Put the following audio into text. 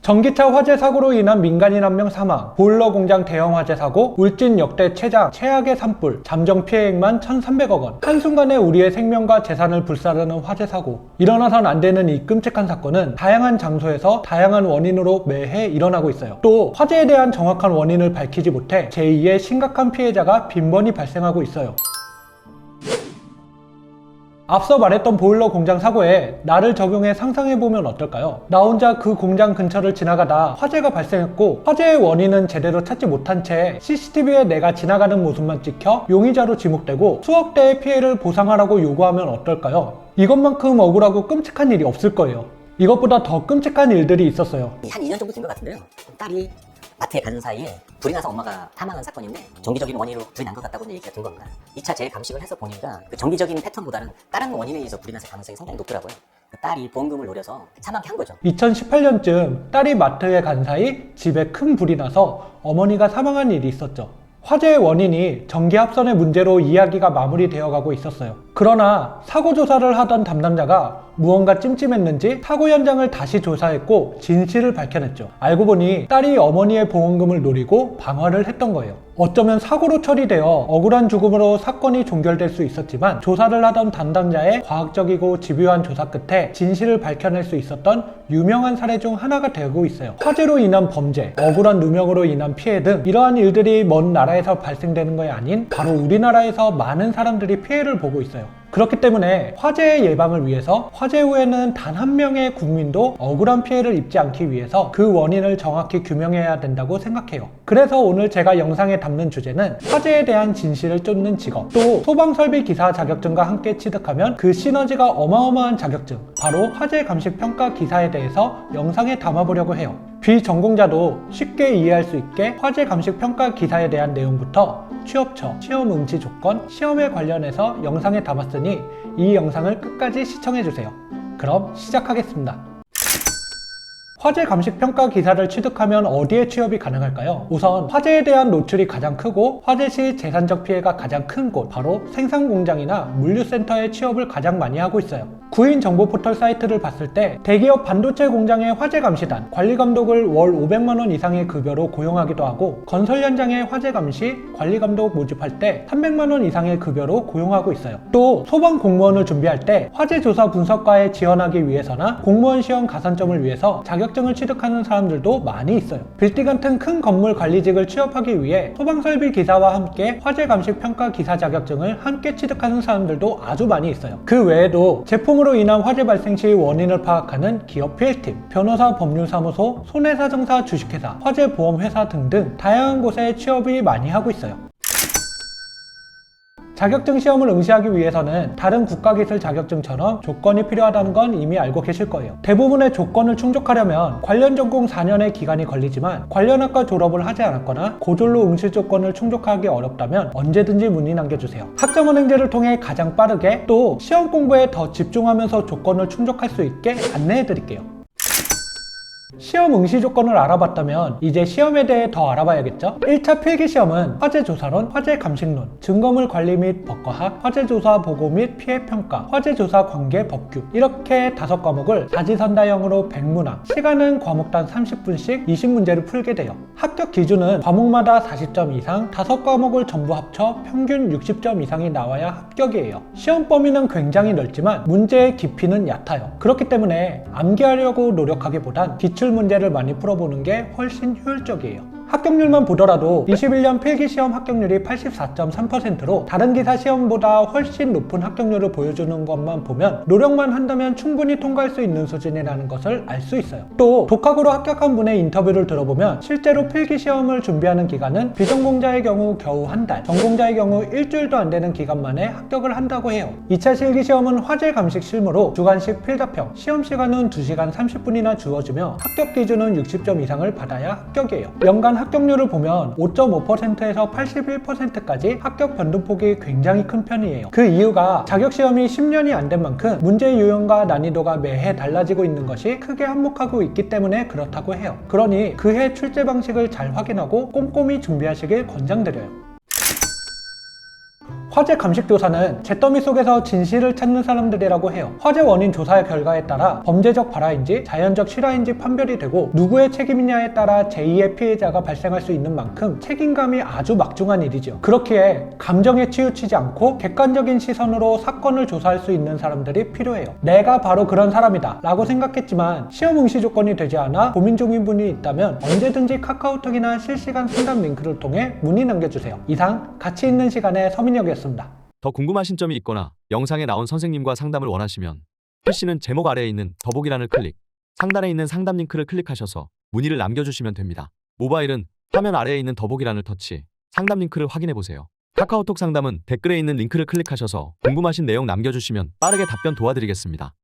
전기차 화재 사고로 인한 민간인 1명 사망, 보일러 공장 대형 화재 사고, 울진 역대 최악의 산불, 잠정 피해액만 1,300억 원. 한순간에 우리의 생명과 재산을 불사르는 화재 사고. 일어나선 안 되는 이 끔찍한 사건은 다양한 장소에서 다양한 원인으로 매해 일어나고 있어요. 또 화재에 대한 정확한 원인을 밝히지 못해 제2의 심각한 피해자가 빈번히 발생하고 있어요. 앞서 말했던 보일러 공장 사고에 나를 적용해 상상해보면 어떨까요? 나 혼자 그 공장 근처를 지나가다 화재가 발생했고, 화재의 원인은 제대로 찾지 못한 채 CCTV에 내가 지나가는 모습만 찍혀 용의자로 지목되고 수억 대의 피해를 보상하라고 요구하면 어떨까요? 이것만큼 억울하고 끔찍한 일이 없을 거예요. 이것보다 더 끔찍한 일들이 있었어요. 한 2년 정도 된 것 같은데요. 딸이 마트에 가는 사이에 불이 나서 엄마가 사망한 사건인데, 정기적인 원인으로 불이 난 것 같다고는 얘기가 든 겁니다. 2차 재감식을 해서 보니까 그 정기적인 패턴보다는 다른 원인에 의해서 불이 났을 가능성이 상당히 높더라고요. 딸이 보험금을 노려서 사망케 한 거죠. 2018년쯤 딸이 마트에 간 사이 집에 큰 불이 나서 어머니가 사망한 일이 있었죠. 화재의 원인이 전기합선의 문제로 이야기가 마무리되어 가고 있었어요. 그러나 사고 조사를 하던 담당자가 무언가 찜찜했는지 사고 현장을 다시 조사했고 진실을 밝혀냈죠. 알고 보니 딸이 어머니의 보험금을 노리고 방화를 했던 거예요. 어쩌면 사고로 처리되어 억울한 죽음으로 사건이 종결될 수 있었지만, 조사를 하던 담당자의 과학적이고 집요한 조사 끝에 진실을 밝혀낼 수 있었던 유명한 사례 중 하나가 되고 있어요. 화재로 인한 범죄, 억울한 누명으로 인한 피해 등 이러한 일들이 먼 나라에서 발생되는 것이 아닌 바로 우리나라에서 많은 사람들이 피해를 보고 있어요. 그렇기 때문에 화재의 예방을 위해서 화재 후에는 단 한 명의 국민도 억울한 피해를 입지 않기 위해서 그 원인을 정확히 규명해야 된다고 생각해요. 그래서 오늘 제가 영상에 담는 주제는 화재에 대한 진실을 쫓는 직업, 또 소방설비 기사 자격증과 함께 취득하면 그 시너지가 어마어마한 자격증, 바로 화재 감식 평가 기사에 대해서 영상에 담아보려고 해요. 비전공자도 쉽게 이해할 수 있게 화재 감식 평가 기사에 대한 내용부터 취업처, 시험 응시 조건, 시험에 관련해서 영상에 담았으니 이 영상을 끝까지 시청해주세요. 그럼 시작하겠습니다. 화재 감식 평가 기사를 취득하면 어디에 취업이 가능할까요? 우선 화재에 대한 노출이 가장 크고 화재 시 재산적 피해가 가장 큰 곳, 바로 생산 공장이나 물류센터에 취업을 가장 많이 하고 있어요. 구인 정보 포털 사이트를 봤을 때 대기업 반도체 공장의 화재 감시단, 관리 감독을 월 500만 원 이상의 급여로 고용하기도 하고, 건설 현장의 화재 감시, 관리 감독 모집할 때 300만 원 이상의 급여로 고용하고 있어요. 또 소방 공무원을 준비할 때 화재 조사 분석과에 지원하기 위해서나 공무원 시험 가산점을 위해서 자격증을 취득하는 사람들도 많이 있어요. 빌딩 같은 큰 건물 관리직을 취업하기 위해 소방설비 기사와 함께 화재 감식 평가 기사 자격증을 함께 취득하는 사람들도 아주 많이 있어요. 그 외에도 제품으로 인한 화재 발생 시 원인을 파악하는 기업 피해팀, 변호사 법률사무소, 손해사정사 주식회사, 화재보험회사 등등 다양한 곳에 취업이 많이 하고 있어요. 자격증 시험을 응시하기 위해서는 다른 국가기술 자격증처럼 조건이 필요하다는 건 이미 알고 계실 거예요. 대부분의 조건을 충족하려면 관련 전공 4년의 기간이 걸리지만, 관련 학과 졸업을 하지 않았거나 고졸로 응시 조건을 충족하기 어렵다면 언제든지 문의 남겨주세요. 학점은행제를 통해 가장 빠르게, 또 시험 공부에 더 집중하면서 조건을 충족할 수 있게 안내해 드릴게요. 시험 응시 조건을 알아봤다면 이제 시험에 대해 더 알아봐야겠죠? 1차 필기시험은 화재조사론, 화재감식론, 증거물 관리 및 법과학, 화재조사 보고 및 피해평가, 화재조사 관계 법규, 이렇게 5과목을 사지선다형으로 100문항, 시간은 과목당 30분씩 20문제를 풀게 돼요. 합격 기준은 과목마다 40점 이상, 5과목을 전부 합쳐 평균 60점 이상이 나와야 합격이에요. 시험 범위는 굉장히 넓지만 문제의 깊이는 얕아요. 그렇기 때문에 암기하려고 노력하기보단 기출 문제를 많이 풀어보는 게 훨씬 효율적이에요. 합격률만 보더라도 21년 필기시험 합격률이 84.3%로 다른 기사 시험보다 훨씬 높은 합격률을 보여주는 것만 보면 노력만 한다면 충분히 통과할 수 있는 수준이라는 것을 알 수 있어요. 또 독학으로 합격한 분의 인터뷰를 들어보면 실제로 필기시험을 준비하는 기간은 비전공자의 경우 겨우 한 달, 전공자의 경우 일주일도 안 되는 기간 만에 합격을 한다고 해요. 2차 실기시험은 화재 감식 실무로 주관식 필답형, 시험 시간은 2시간 30분이나 주어지며 합격 기준은 60점 이상을 받아야 합격이에요. 연간 합격률을 보면 5.5%에서 81%까지 합격 변동폭이 굉장히 큰 편이에요. 그 이유가 자격시험이 10년이 안 된 만큼 문제 유형과 난이도가 매해 달라지고 있는 것이 크게 한몫하고 있기 때문에 그렇다고 해요. 그러니 그해 출제 방식을 잘 확인하고 꼼꼼히 준비하시길 권장드려요. 화재 감식 조사는 잿더미 속에서 진실을 찾는 사람들이라고 해요. 화재 원인 조사의 결과에 따라 범죄적 발화인지 자연적 실화인지 판별이 되고 누구의 책임이냐에 따라 제2의 피해자가 발생할 수 있는 만큼 책임감이 아주 막중한 일이죠. 그렇기에 감정에 치우치지 않고 객관적인 시선으로 사건을 조사할 수 있는 사람들이 필요해요. 내가 바로 그런 사람이다 라고 생각했지만 시험 응시 조건이 되지 않아 고민 중인 분이 있다면 언제든지 카카오톡이나 실시간 상담 링크를 통해 문의 남겨주세요. 이상 가치 있는 시간의 서민혁이었습니다. 더 궁금하신 점이 있거나 영상에 나온 선생님과 상담을 원하시면 PC는 제목 아래에 있는 더보기란을 클릭, 상단에 있는 상담 링크를 클릭하셔서 문의를 남겨주시면 됩니다. 모바일은 화면 아래에 있는 더보기란을 터치, 상담 링크를 확인해보세요. 카카오톡 상담은 댓글에 있는 링크를 클릭하셔서 궁금하신 내용 남겨주시면 빠르게 답변 도와드리겠습니다.